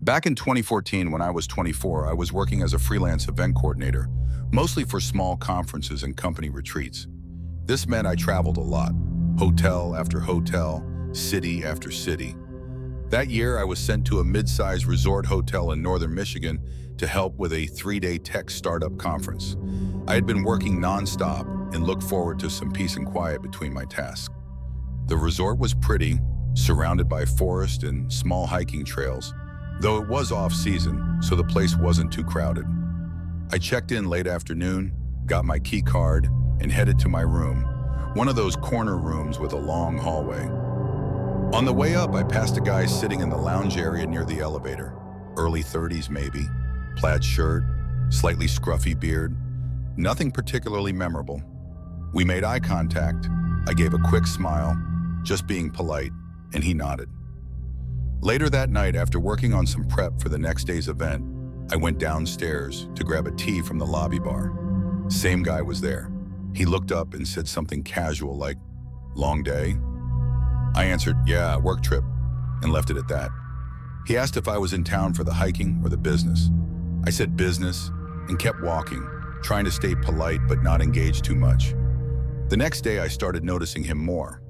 Back in 2014, when I was 24, I was working as a freelance event coordinator, mostly for small conferences and company retreats. This meant I traveled a lot, hotel after hotel, city after city. That year, I was sent to a mid-sized resort hotel in northern Michigan to help with a 3-day tech startup conference. I had been working nonstop and looked forward to some peace and quiet between my tasks. The resort was pretty, surrounded by forest and small hiking trails, though it was off-season, so the place wasn't too crowded. I checked in late afternoon, got my key card, and headed to my room, one of those corner rooms with a long hallway. On the way up, I passed a guy sitting in the lounge area near the elevator. Early 30s maybe, plaid shirt, slightly scruffy beard, nothing particularly memorable. We made eye contact. I gave a quick smile, just being polite, and he nodded. Later that night, after working on some prep for the next day's event, I went downstairs to grab a tea from the lobby bar. Same guy was there. He looked up and said something casual like, "Long day?" I answered, "Yeah, work trip," and left it at that. He asked if I was in town for the hiking or the business. I said business and kept walking, trying to stay polite but not engage too much. The next day, I started noticing him more.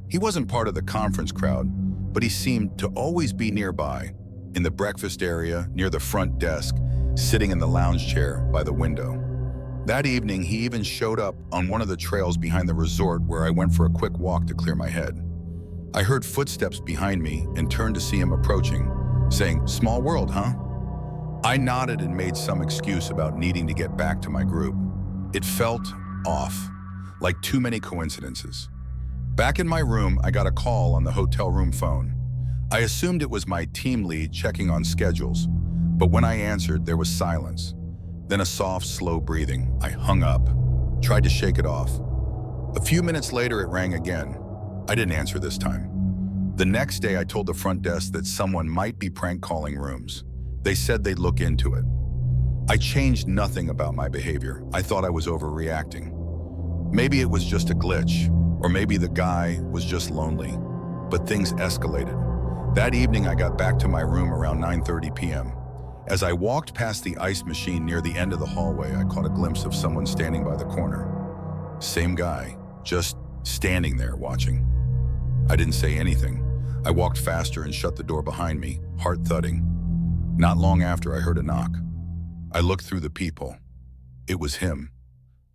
He wasn't part of the conference crowd, but he seemed to always be nearby, in the breakfast area, near the front desk, sitting in the lounge chair by the window. That evening, he even showed up on one of the trails behind the resort where I went for a quick walk to clear my head. I heard footsteps behind me and turned to see him approaching, saying, "Small world, huh?" I nodded and made some excuse about needing to get back to my group. It felt off, like too many coincidences. Back in my room, I got a call on the hotel room phone. I assumed it was my team lead checking on schedules, but when I answered, there was silence. Then a soft, slow breathing. I hung up, tried to shake it off. A few minutes later, it rang again. I didn't answer this time. The next day, I told the front desk that someone might be prank calling rooms. They said they'd look into it. I changed nothing about my behavior. I thought I was overreacting. Maybe it was just a glitch, or maybe the guy was just lonely. But things escalated. That evening, I got back to my room around 9:30 p.m. As I walked past the ice machine near the end of the hallway, I caught a glimpse of someone standing by the corner. Same guy, just standing there watching. I didn't say anything. I walked faster and shut the door behind me, heart thudding. Not long after, I heard a knock. I looked through the peephole. It was him.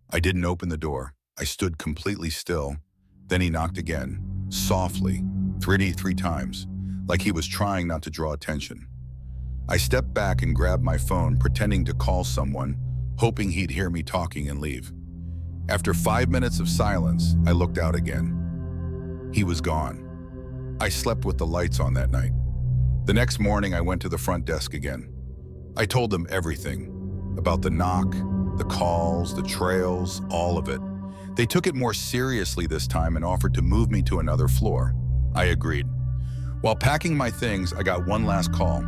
I didn't open the door. I stood completely still. Then he knocked again, softly, three times, like he was trying not to draw attention. I stepped back and grabbed my phone, pretending to call someone, hoping he'd hear me talking and leave. After 5 minutes of silence, I looked out again. He was gone. I slept with the lights on that night. The next morning, I went to the front desk again. I told them everything, about the knock, the calls, the trails, all of it. They took it more seriously this time and offered to move me to another floor. I agreed. While packing my things, I got one last call.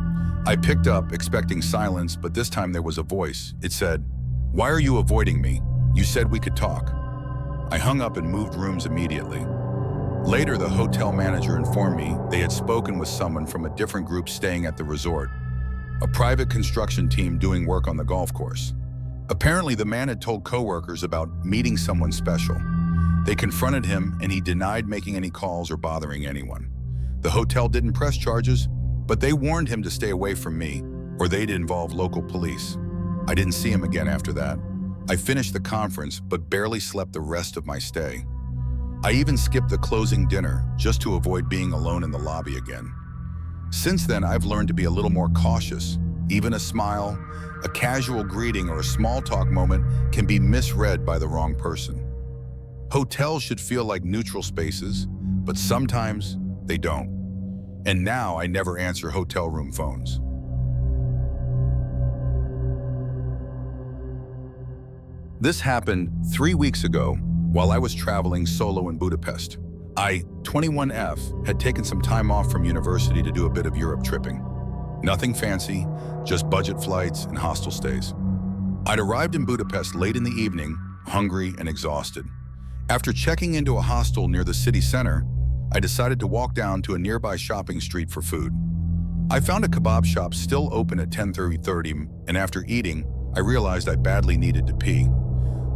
I picked up, expecting silence, but this time there was a voice. It said, "Why are you avoiding me? You said we could talk." I hung up and moved rooms immediately. Later, the hotel manager informed me they had spoken with someone from a different group staying at the resort, a private construction team doing work on the golf course. Apparently, the man had told coworkers about meeting someone special. They confronted him, and he denied making any calls or bothering anyone. The hotel didn't press charges, but they warned him to stay away from me, or they'd involve local police. I didn't see him again after that. I finished the conference, but barely slept the rest of my stay. I even skipped the closing dinner just to avoid being alone in the lobby again. Since then, I've learned to be a little more cautious. Even a smile, a casual greeting, or a small talk moment can be misread by the wrong person. Hotels should feel like neutral spaces, but sometimes they don't. And now I never answer hotel room phones. This happened 3 weeks ago while I was traveling solo in Budapest. I, 21F, had taken some time off from university to do a bit of Europe tripping. Nothing fancy, just budget flights and hostel stays. I'd arrived in Budapest late in the evening, hungry and exhausted. After checking into a hostel near the city center, I decided to walk down to a nearby shopping street for food. I found a kebab shop still open at 10:30, and after eating, I realized I badly needed to pee.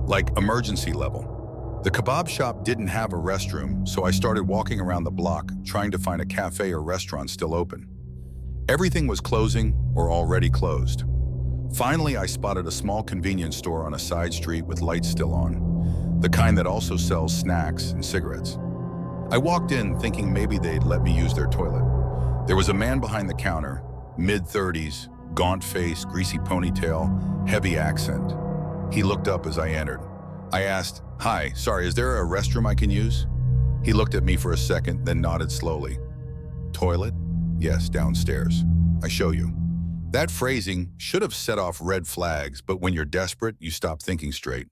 Like emergency level. The kebab shop didn't have a restroom, so I started walking around the block, trying to find a cafe or restaurant still open. Everything was closing or already closed. Finally, I spotted a small convenience store on a side street with lights still on, the kind that also sells snacks and cigarettes. I walked in thinking maybe they'd let me use their toilet. There was a man behind the counter, mid-30s, gaunt face, greasy ponytail, heavy accent. He looked up as I entered. I asked, "Hi, sorry, is there a restroom I can use?" He looked at me for a second, then nodded slowly. "Toilet? Yes, downstairs. I show you." That phrasing should have set off red flags, but when you're desperate, you stop thinking straight.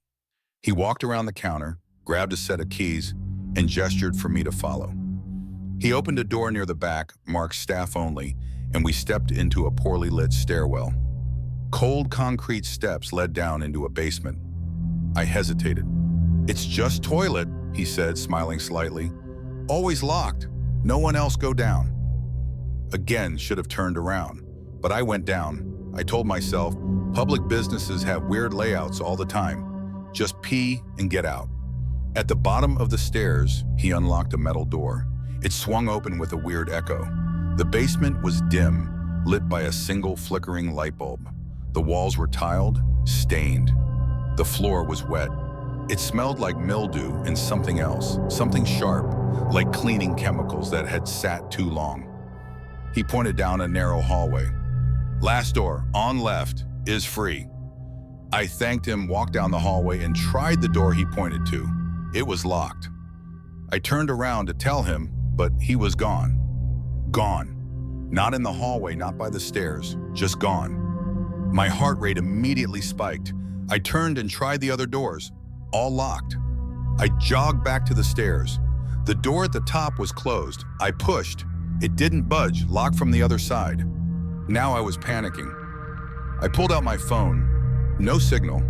He walked around the counter, grabbed a set of keys, and gestured for me to follow. He opened a door near the back, marked staff only, and we stepped into a poorly lit stairwell. Cold concrete steps led down into a basement. I hesitated. "It's just toilet," he said, smiling slightly. "Always locked. No one else go down." Again, should have turned around, but I went down. I told myself, public businesses have weird layouts all the time. Just pee and get out. At the bottom of the stairs, he unlocked a metal door. It swung open with a weird echo. The basement was dim, lit by a single flickering light bulb. The walls were tiled, stained. The floor was wet. It smelled like mildew and something else, something sharp, like cleaning chemicals that had sat too long. He pointed down a narrow hallway. "Last door, on left, is free." I thanked him, walked down the hallway, and tried the door he pointed to. It was locked. I turned around to tell him, but he was gone. Gone. Not in the hallway, not by the stairs, just gone. My heart rate immediately spiked. I turned and tried the other doors, all locked. I jogged back to the stairs. The door at the top was closed. I pushed. It didn't budge, locked from the other side. Now I was panicking. I pulled out my phone. No signal.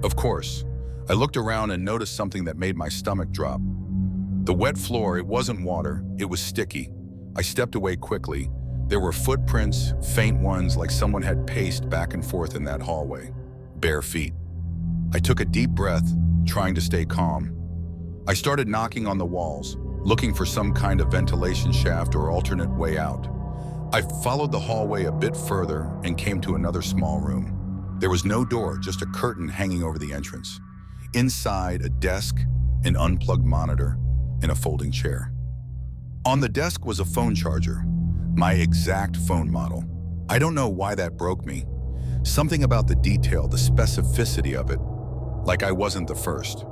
Of course. I looked around and noticed something that made my stomach drop. The wet floor, it wasn't water, it was sticky. I stepped away quickly. There were footprints, faint ones, like someone had paced back and forth in that hallway. Bare feet. I took a deep breath, trying to stay calm. I started knocking on the walls, looking for some kind of ventilation shaft or alternate way out. I followed the hallway a bit further and came to another small room. There was no door, just a curtain hanging over the entrance. Inside, a desk, an unplugged monitor, and a folding chair. On the desk was a phone charger, my exact phone model. I don't know why that broke me. Something about the detail, the specificity of it, like I wasn't the first.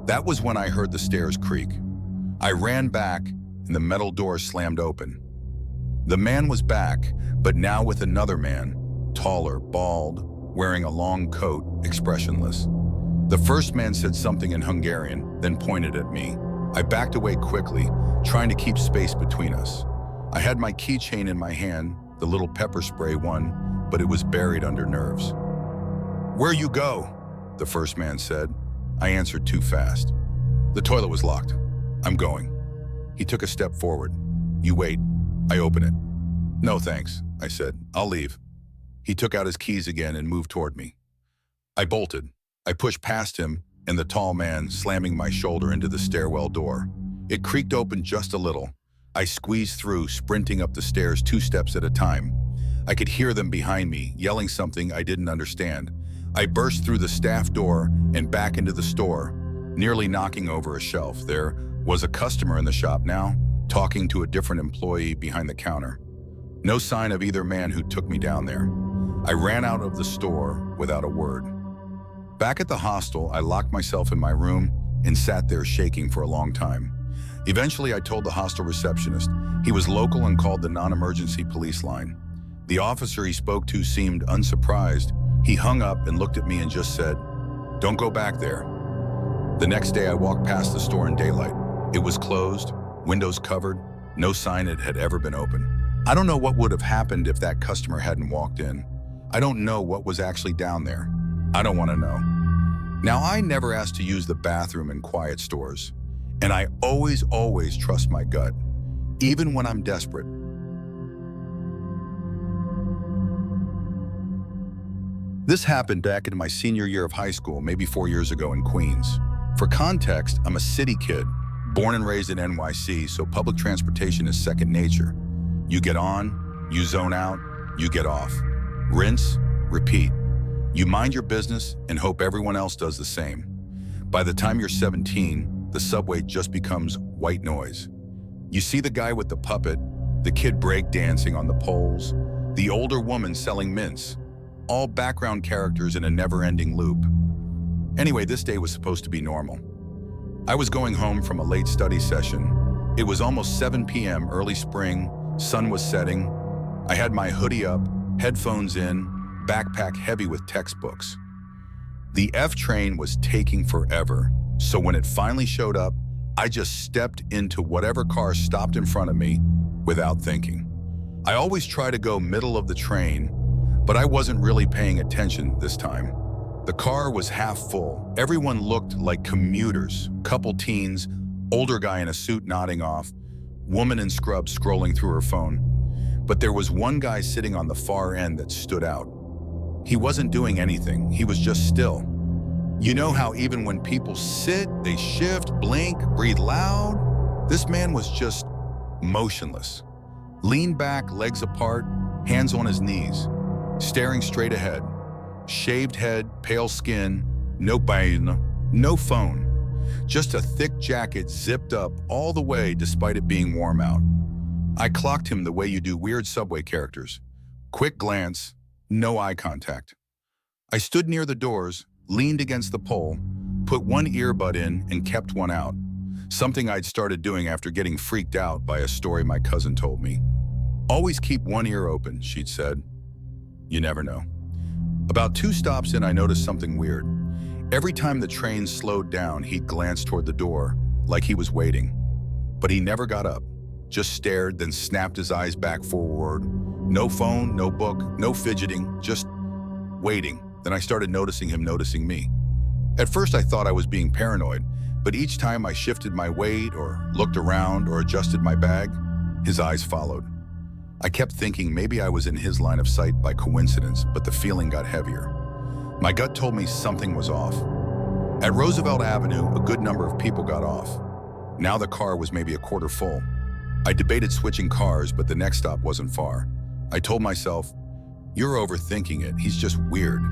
That was when I heard the stairs creak. I ran back, and the metal door slammed open. The man was back, but now with another man, taller, bald, wearing a long coat, expressionless. The first man said something in Hungarian, then pointed at me. I backed away quickly, trying to keep space between us. I had my keychain in my hand, the little pepper spray one, but it was buried under nerves. "Where you go?" the first man said. I answered too fast. "The toilet was locked. I'm going." He took a step forward. "You wait. I open it." "No, thanks," I said. "I'll leave." He took out his keys again and moved toward me. I bolted. I pushed past him and the tall man, slamming my shoulder into the stairwell door. It creaked open just a little. I squeezed through, sprinting up the stairs 2 steps at a time. I could hear them behind me, yelling something I didn't understand. I burst through the staff door and back into the store, nearly knocking over a shelf. There was a customer in the shop now, talking to a different employee behind the counter. No sign of either man who took me down there. I ran out of the store without a word. Back at the hostel, I locked myself in my room and sat there shaking for a long time. Eventually, I told the hostel receptionist. He was local and called the non-emergency police line. The officer he spoke to seemed unsurprised. He hung up and looked at me and just said, "Don't go back there." The next day, I walked past the store in daylight. It was closed, windows covered, no sign it had ever been open. I don't know what would have happened if that customer hadn't walked in. I don't know what was actually down there. I don't want to know. Now, I never asked to use the bathroom in quiet stores, and I always trust my gut, even when I'm desperate. This happened back in my senior year of high school, maybe 4 years ago in Queens. For context, I'm a city kid, born and raised in NYC, so public transportation is second nature. You get on, you zone out, you get off. Rinse, repeat. You mind your business and hope everyone else does the same. By the time you're 17, the subway just becomes white noise. You see the guy with the puppet, the kid break dancing on the poles, the older woman selling mints, all background characters in a never-ending loop. Anyway, this day was supposed to be normal. I was going home from a late study session. It was almost 7 p.m., early spring, sun was setting. I had my hoodie up, headphones in, backpack heavy with textbooks. The F train was taking forever, so when it finally showed up, I just stepped into whatever car stopped in front of me without thinking. I always try to go middle of the train, but I wasn't really paying attention this time. The car was half full. Everyone looked like commuters, couple teens, older guy in a suit nodding off, woman in scrubs scrolling through her phone. But there was one guy sitting on the far end that stood out. He wasn't doing anything, he was just still. You know how even when people sit, they shift, blink, breathe loud? This man was just motionless. Leaned back, legs apart, hands on his knees, staring straight ahead. Shaved head, pale skin, no bane, no phone. Just a thick jacket zipped up all the way despite it being warm out. I clocked him the way you do weird subway characters. Quick glance, no eye contact. I stood near the doors, leaned against the pole, put one earbud in and kept one out. Something I'd started doing after getting freaked out by a story my cousin told me. Always keep one ear open, she'd said. You never know. About 2 stops in, I noticed something weird. Every time the train slowed down, he'd glance toward the door, like he was waiting. But he never got up, just stared, then snapped his eyes back forward. No phone, no book, no fidgeting, just waiting. Then I started noticing him noticing me. At first I thought I was being paranoid, but each time I shifted my weight or looked around or adjusted my bag, his eyes followed. I kept thinking maybe I was in his line of sight by coincidence, but the feeling got heavier. My gut told me something was off. At Roosevelt Avenue, a good number of people got off. Now the car was maybe a quarter full. I debated switching cars, but the next stop wasn't far. I told myself, you're overthinking it, he's just weird.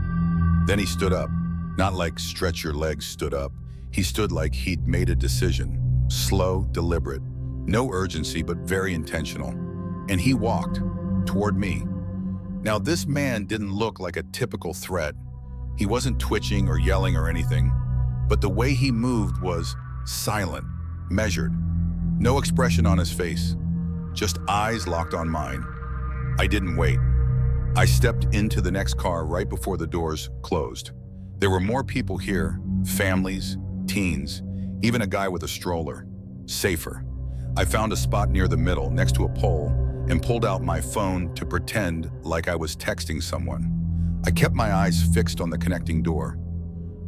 Then he stood up, not like stretch your legs stood up. He stood like he'd made a decision, slow, deliberate, no urgency, but very intentional. And he walked toward me. Now this man didn't look like a typical threat. He wasn't twitching or yelling or anything, but the way he moved was silent, measured. No expression on his face, just eyes locked on mine. I didn't wait. I stepped into the next car right before the doors closed. There were more people here, families, teens, even a guy with a stroller. Safer. I found a spot near the middle, next to a pole, and pulled out my phone to pretend like I was texting someone. I kept my eyes fixed on the connecting door.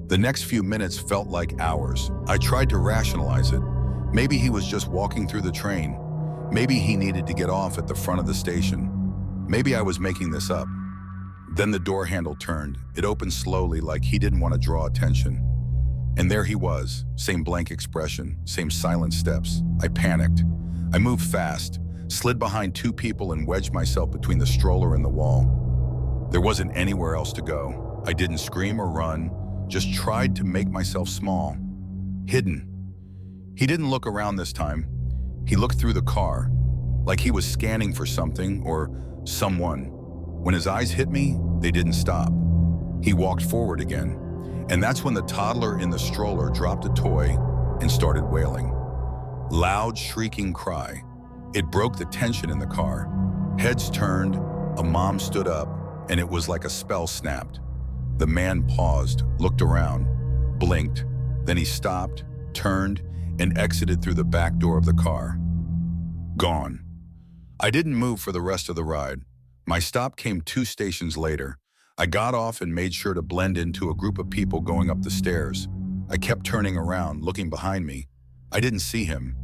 The next few minutes felt like hours. I tried to rationalize it. Maybe he was just walking through the train. Maybe he needed to get off at the front of the station. Maybe I was making this up. Then the door handle turned. It opened slowly like he didn't want to draw attention. And there he was, same blank expression, same silent steps. I panicked. I moved fast, slid behind 2 people and wedged myself between the stroller and the wall. There wasn't anywhere else to go. I didn't scream or run, just tried to make myself small, hidden. He didn't look around this time. He looked through the car, like he was scanning for something or someone. When his eyes hit me, they didn't stop. He walked forward again, and that's when the toddler in the stroller dropped a toy and started wailing. Loud, shrieking cry. It broke the tension in the car. Heads turned, a mom stood up, and it was like a spell snapped. The man paused, looked around, blinked, then he stopped, turned, and exited through the back door of the car. Gone. I didn't move for the rest of the ride. My stop came 2 stations later. I got off and made sure to blend into a group of people going up the stairs. I kept turning around, looking behind me. I didn't see him.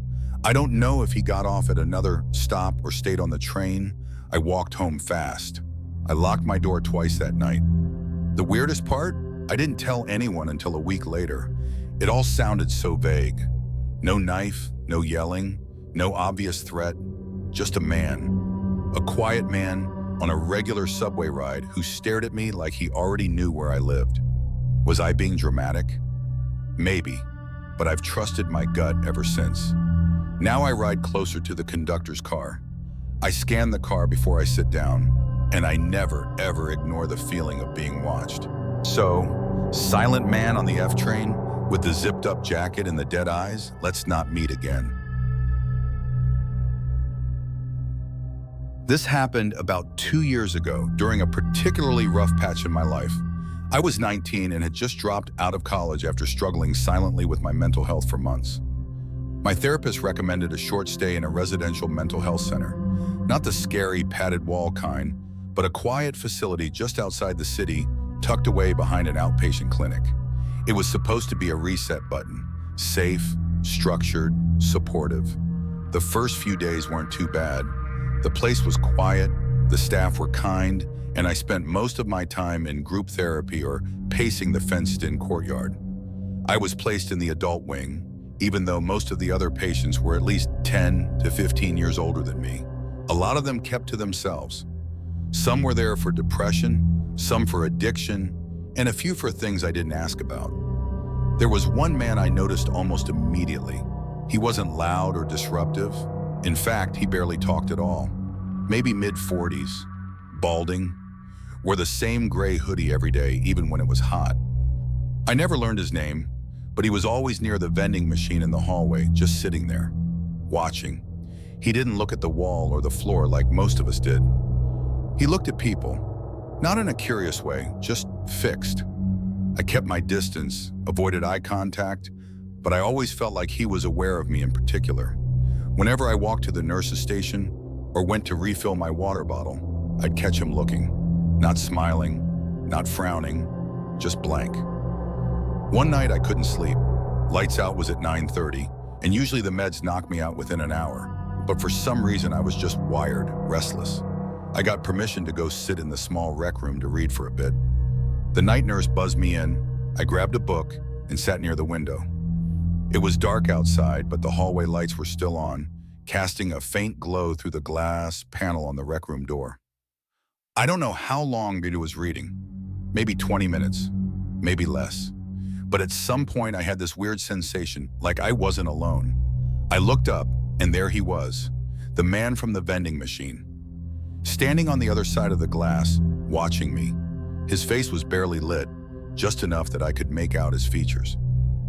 I don't know if he got off at another stop or stayed on the train. I walked home fast. I locked my door twice that night. The weirdest part? I didn't tell anyone until a week later. It all sounded so vague. No knife, no yelling, no obvious threat, just a man. A quiet man on a regular subway ride who stared at me like he already knew where I lived. Was I being dramatic? Maybe, but I've trusted my gut ever since. Now I ride closer to the conductor's car. I scan the car before I sit down, and I never, ever ignore the feeling of being watched. So, silent man on the F train, with the zipped-up jacket and the dead eyes, let's not meet again. This happened about 2 years ago, during a particularly rough patch in my life. I was 19 and had just dropped out of college after struggling silently with my mental health for months. My therapist recommended a short stay in a residential mental health center. Not the scary, padded wall kind, but a quiet facility just outside the city, tucked away behind an outpatient clinic. It was supposed to be a reset button, safe, structured, supportive. The first few days weren't too bad. The place was quiet, the staff were kind, and I spent most of my time in group therapy or pacing the fenced-in courtyard. I was placed in the adult wing, even though most of the other patients were at least 10 to 15 years older than me. A lot of them kept to themselves. Some were there for depression, some for addiction, and a few for things I didn't ask about. There was one man I noticed almost immediately. He wasn't loud or disruptive. In fact, he barely talked at all. Maybe mid-40s, balding, wore the same gray hoodie every day, even when it was hot. I never learned his name, but he was always near the vending machine in the hallway, just sitting there, watching. He didn't look at the wall or the floor like most of us did. He looked at people, not in a curious way, just fixed. I kept my distance, avoided eye contact, but I always felt like he was aware of me in particular. Whenever I walked to the nurse's station or went to refill my water bottle, I'd catch him looking, not smiling, not frowning, just blank. One night I couldn't sleep. Lights out was at 9:30, and usually the meds knocked me out within an hour. But for some reason I was just wired, restless. I got permission to go sit in the small rec room to read for a bit. The night nurse buzzed me in. I grabbed a book and sat near the window. It was dark outside, but the hallway lights were still on, casting a faint glow through the glass panel on the rec room door. I don't know how long Peter was reading. Maybe 20 minutes, maybe less. But at some point I had this weird sensation, like I wasn't alone. I looked up, and there he was, the man from the vending machine. Standing on the other side of the glass, watching me. His face was barely lit, just enough that I could make out his features.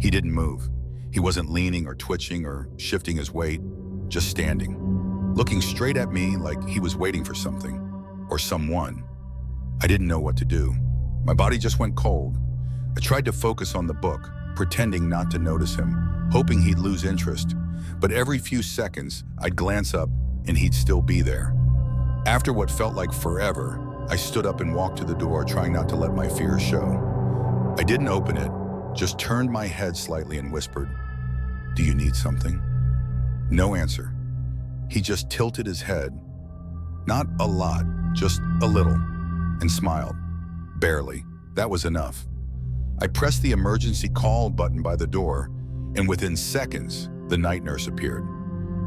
He didn't move. He wasn't leaning or twitching or shifting his weight, just standing, looking straight at me like he was waiting for something, or someone. I didn't know what to do. My body just went cold. I tried to focus on the book, pretending not to notice him, hoping he'd lose interest. But every few seconds, I'd glance up and he'd still be there. After what felt like forever, I stood up and walked to the door, trying not to let my fears show. I didn't open it, just turned my head slightly and whispered, "Do you need something?" No answer. He just tilted his head, not a lot, just a little, and smiled. Barely. That was enough. I pressed the emergency call button by the door, and within seconds, the night nurse appeared.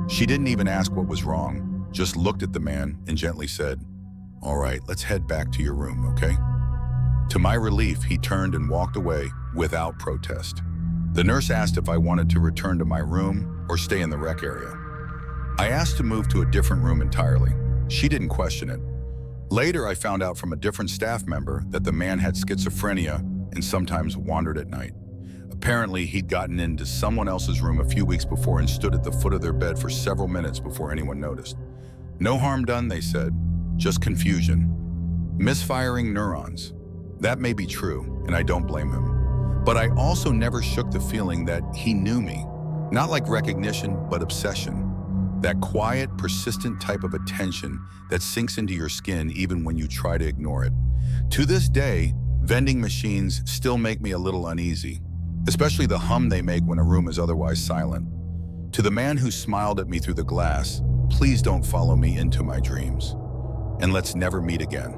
She didn't even ask what was wrong, just looked at the man and gently said, "All right, let's head back to your room, okay?" To my relief, he turned and walked away without protest. The nurse asked if I wanted to return to my room or stay in the rec area. I asked to move to a different room entirely. She didn't question it. Later, I found out from a different staff member that the man had schizophrenia and sometimes wandered at night. Apparently, he'd gotten into someone else's room a few weeks before and stood at the foot of their bed for several minutes before anyone noticed. No harm done, they said, just confusion. Misfiring neurons. That may be true, and I don't blame him. But I also never shook the feeling that he knew me. Not like recognition, but obsession. That quiet, persistent type of attention that sinks into your skin even when you try to ignore it. To this day, vending machines still make me a little uneasy, especially the hum they make when a room is otherwise silent. To the man who smiled at me through the glass, please don't follow me into my dreams. And let's never meet again.